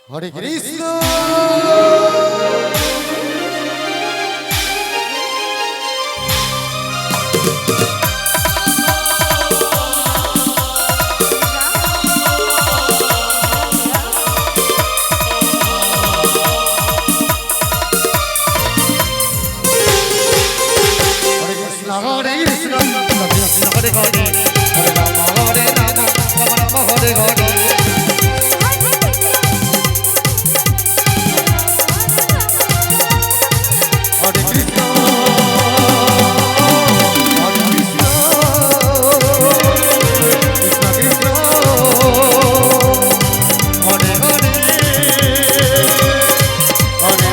Hare Krishna Hare Krishna Hare Hare Hare Ram Hare Ram Ram Ram Hare Hare Hare Krishna Hare Krishna Krishna Krishna Hare Hare Hare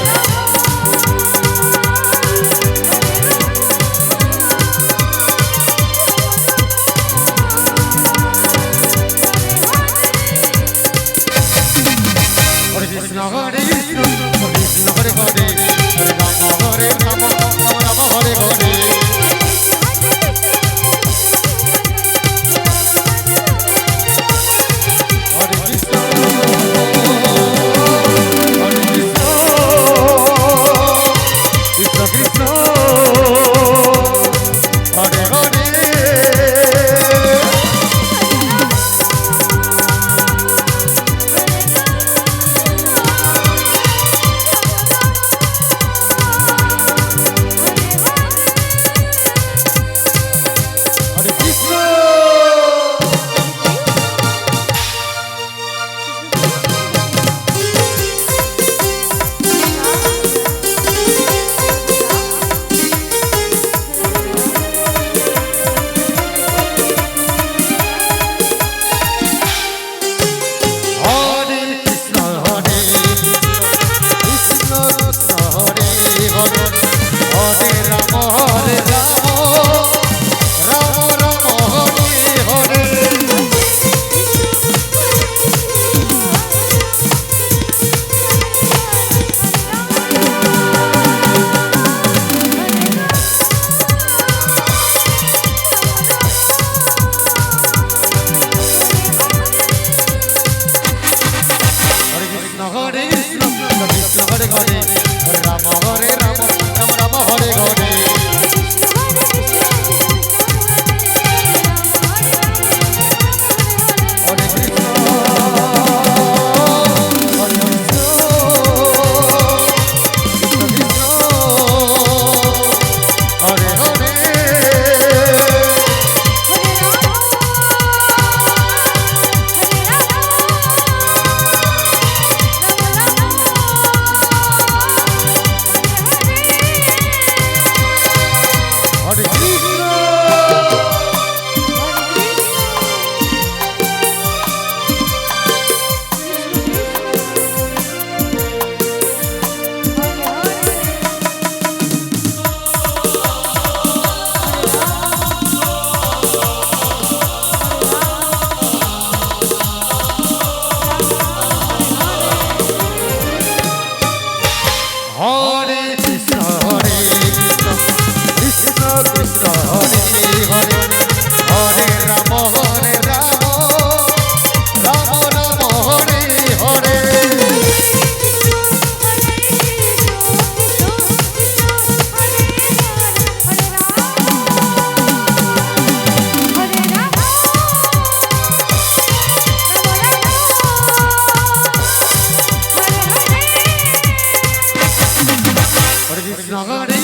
Hare Krishna Hare Krishna Krishna Hare Hare Hare Rama Hare Rama Rama Rama Hare Hare Hare Krishna Hare Krishna Krishna Krishna Hare Hare Hare Krishna Hare Krishna Hare Krishna Krishna Hare Hare Hare Rama Hare Rama Rama Rama Hare Hare Hare Krishna Hare Krishna Krishna Hare Hare Hare Rama Hare Rama Rama Rama Hare Hare Hare Krishna Hare Krishna Krishna Krishna Hare Hare Hare Krishna Hare Krishna Hare Krishna Krishna Krishna Hare Hare Hare Rama Hare Rama Rama Rama Hare Hare Hare Krishna Hare